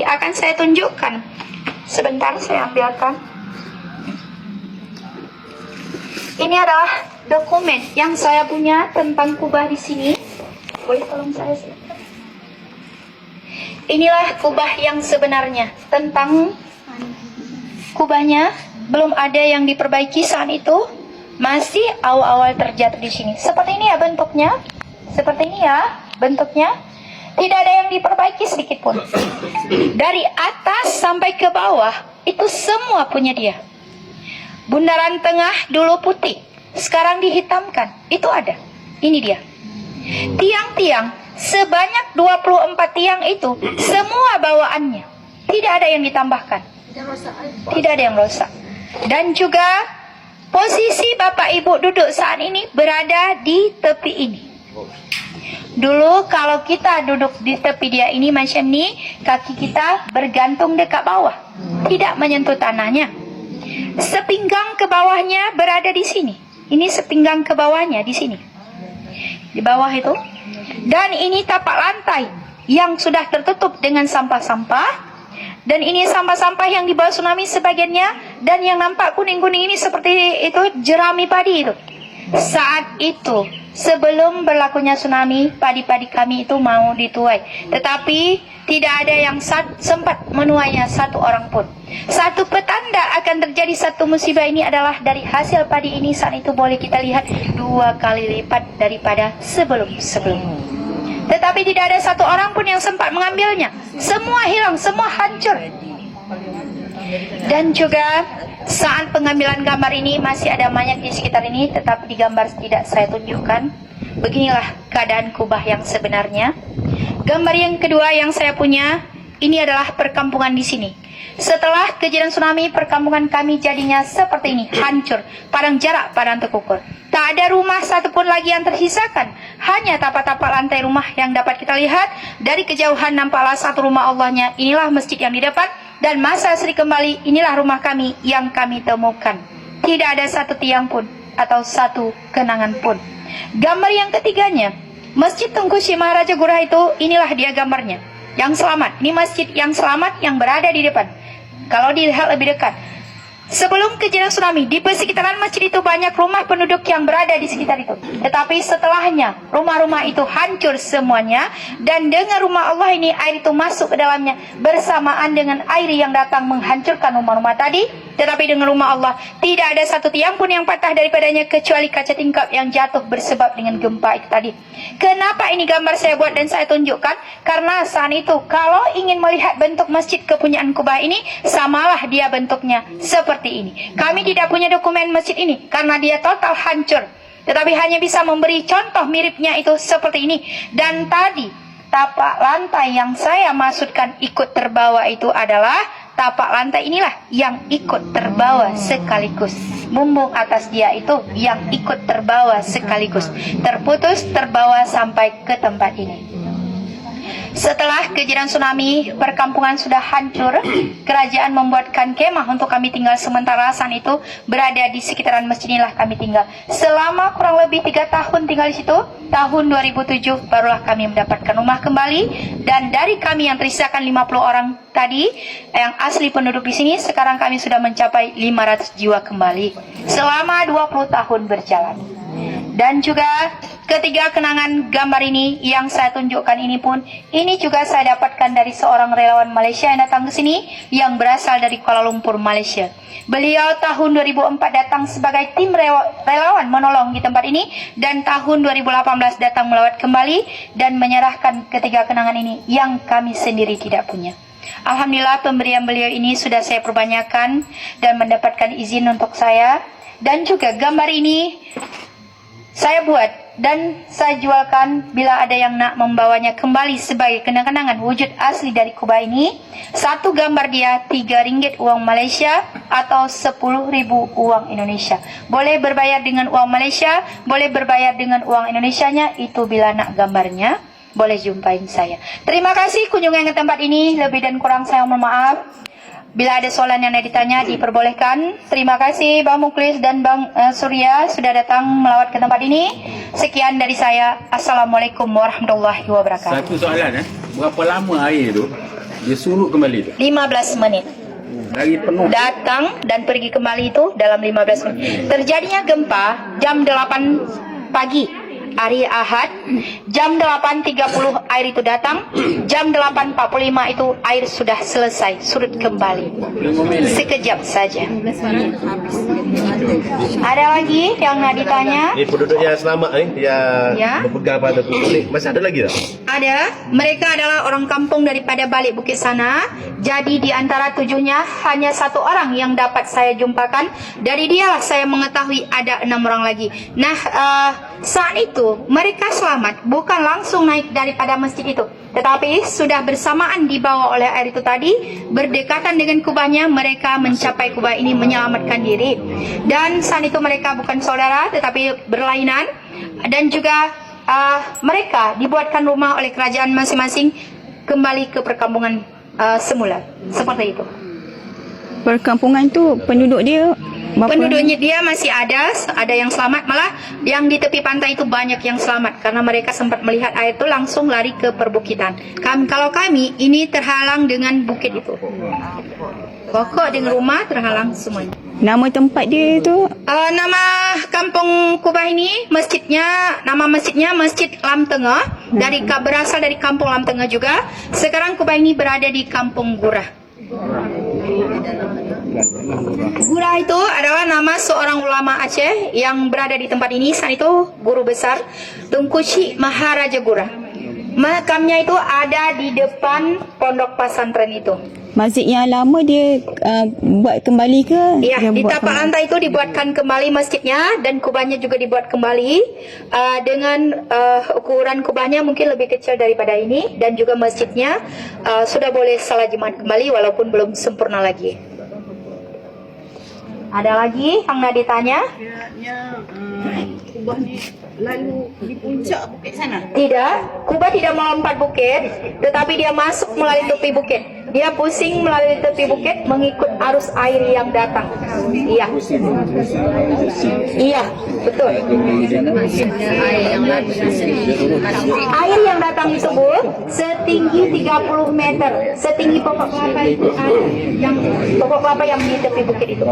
akan saya tunjukkan. Sebentar saya ambilkan. Ini adalah dokumen yang saya punya tentang kubah di sini. Boleh tolong saya silakan? Inilah kubah yang sebenarnya. Tentang kubahnya belum ada yang diperbaiki saat itu. Masih awal-awal terjatuh di sini. Seperti ini ya bentuknya. Seperti ini ya bentuknya. Tidak ada yang diperbaiki sedikit pun. Dari atas sampai ke bawah itu semua punya dia. Bundaran tengah dulu putih, sekarang dihitamkan. Itu ada. Ini dia. Tiang-tiang sebanyak 24 tiang itu semua bawaannya. Tidak ada yang ditambahkan. Tidak ada yang rusak. Dan juga posisi Bapak Ibu duduk saat ini berada di tepi ini. Dulu kalau kita duduk di tepi dia ini macam ni, kaki kita bergantung dekat bawah, tidak menyentuh tanahnya. Sepinggang ke bawahnya berada di sini. Ini sepinggang ke bawahnya di sini. Di bawah itu. Dan ini tapak lantai yang sudah tertutup dengan sampah-sampah. Dan ini sampah-sampah yang dibawa tsunami sebagiannya. Dan yang nampak kuning-kuning ini seperti itu jerami padi itu. Saat itu, sebelum berlakunya tsunami, padi-padi kami itu mau dituai. Tetapi tidak ada yang sempat menuainya satu orang pun. Satu petanda akan terjadi satu musibah ini adalah dari hasil padi ini saat itu boleh kita lihat 2 kali lipat daripada sebelum-sebelum. Tetapi tidak ada satu orang pun yang sempat mengambilnya. Semua hilang, semua hancur. Dan juga saat pengambilan gambar ini masih ada mayat di sekitar ini, tetapi di gambar tidak saya tunjukkan. Beginilah keadaan kubah yang sebenarnya. Gambar yang kedua yang saya punya, ini adalah perkampungan di sini. Setelah kejadian tsunami, perkampungan kami jadinya seperti ini, hancur, padang jarak, padang terkukur. Tak ada rumah satupun lagi yang tersisakan, hanya tapak-tapak lantai rumah yang dapat kita lihat. Dari kejauhan nampaklah satu rumah Allahnya, inilah masjid yang di depan. Dan masa Sri kembali, inilah rumah kami yang kami temukan. Tidak ada satu tiang pun atau satu kenangan pun. Gambar yang ketiganya, Masjid Tengku Syekh Maharaja Gurah itu, inilah dia gambarnya. Yang selamat, ini masjid yang selamat yang berada di depan. Kalau dilihat lebih dekat, sebelum kejadian tsunami, di sekitaran masjid itu banyak rumah penduduk yang berada di sekitar itu. Tetapi setelahnya, rumah-rumah itu hancur semuanya. Dan dengan rumah Allah ini, air itu masuk ke dalamnya bersamaan dengan air yang datang menghancurkan rumah-rumah tadi. Tetapi dengan rumah Allah, tidak ada satu tiang pun yang patah daripadanya kecuali kaca tingkap yang jatuh bersebab dengan gempa itu tadi. Kenapa ini gambar saya buat dan saya tunjukkan? Karena saat itu, kalau ingin melihat bentuk masjid kepunyaan kubah ini, samalah dia bentuknya seperti ini. Kami tidak punya dokumen masjid ini karena dia total hancur. Tetapi hanya bisa memberi contoh miripnya itu seperti ini. Dan tadi tapak lantai yang saya maksudkan ikut terbawa itu adalah tapak lantai inilah yang ikut terbawa sekaligus. Bumbung atas dia itu yang ikut terbawa sekaligus. Terputus, terbawa sampai ke tempat ini. Setelah kejadian tsunami, perkampungan sudah hancur. Kerajaan membuatkan kemah untuk kami tinggal sementara. Saat itu berada di sekitaran masjid inilah kami tinggal. Selama kurang lebih 3 tahun tinggal di situ. Tahun 2007 barulah kami mendapatkan rumah kembali. Dan dari kami yang terisakan 50 orang tadi, yang asli penduduk di sini, sekarang kami sudah mencapai 500 jiwa kembali. Selama 20 tahun berjalan. Dan juga ketiga kenangan gambar ini yang saya tunjukkan ini pun, ini juga saya dapatkan dari seorang relawan Malaysia yang datang ke sini, yang berasal dari Kuala Lumpur, Malaysia. Beliau tahun 2004 datang sebagai tim relawan menolong di tempat ini, dan tahun 2018 datang melawat kembali dan menyerahkan ketiga kenangan ini yang kami sendiri tidak punya. Alhamdulillah pemberian beliau ini sudah saya perbanyakkan dan mendapatkan izin untuk saya. Dan juga gambar ini saya buat dan saya jualkan bila ada yang nak membawanya kembali sebagai kenang-kenangan wujud asli dari kubah ini. Satu gambar dia RM3 uang Malaysia atau 10.000 uang Indonesia. Boleh berbayar dengan uang Malaysia, boleh berbayar dengan uang Indonesianya. Itu bila nak gambarnya, boleh jumpain saya. Terima kasih kunjungan ke tempat ini. Lebih dan kurang saya mohon maaf. Bila ada soalan yang ditanya, diperbolehkan. Terima kasih Bang Muklis dan Bang Surya sudah datang melawat ke tempat ini. Sekian dari saya. Assalamualaikum warahmatullahi wabarakatuh. Satu soalan, berapa lama air tu Dia surut kembali tu. 15 menit. Lagi penuh. Datang dan pergi kembali itu dalam 15 menit. Terjadinya gempa jam 8 pagi hari Ahad, jam 8.30 air itu datang, jam 8.45 itu air sudah selesai, surut kembali. Sekejap saja. Ada lagi yang nak ditanya? Ini penduduk yang selamat ni, yang Ya. berpegang pada penduduk ni, masih ada lagi tak? Ada, mereka adalah orang kampung daripada balik bukit sana. Jadi di antara 7-nya hanya 1 orang yang dapat saya jumpakan. Dari dialah saya mengetahui ada 6 orang lagi. Nah, saat itu mereka selamat, bukan langsung naik daripada masjid itu, tetapi sudah bersamaan dibawa oleh air itu tadi, berdekatan dengan kubahnya, mereka mencapai kubah ini menyelamatkan diri. Dan saat itu mereka bukan saudara, tetapi berlainan. Dan juga mereka dibuatkan rumah oleh kerajaan masing-masing kembali ke perkampungan semula. Seperti itu. Perkampungan tu penduduk dia berapa? Penduduknya dia masih ada yang selamat, malah yang di tepi pantai itu banyak yang selamat karena mereka sempat melihat air itu langsung lari ke perbukitan. Kalau kami ini terhalang dengan bukit itu. Pokok dengan rumah terhalang semuanya. Nama tempat dia tu? Nama kampung Kubah ini, nama masjidnya Masjid Lam Tengah, berasal dari kampung Lam Tengah juga. Sekarang Kubah ini berada di kampung Gurah. Gurah itu adalah nama seorang ulama Aceh yang berada di tempat ini. Saat itu guru besar Tunku Cik Maharaja Gurah. Makamnya itu ada di depan pondok pesantren itu. Masjid yang lama dia buat kembali ke? Ya, Dia di buat tapak kembali? lantai itu dibuatkan kembali masjidnya dan kubahnya juga dibuat kembali dengan ukuran kubahnya mungkin lebih kecil daripada ini, dan juga masjidnya sudah boleh salat Jumat kembali walaupun belum sempurna lagi. Ada lagi yang nak ditanya? Kubah ni lalu di puncak bukit sana. Tidak, kubah tidak melompat bukit, tetapi dia masuk melalui tepi bukit. Dia pusing melalui tepi bukit mengikut arus air yang datang. Iya. Iya, betul. Air yang datang itu, Bu, setinggi 30 meter. Setinggi pokok kelapa itu ada. Yang pokok kelapa yang di tepi bukit itu.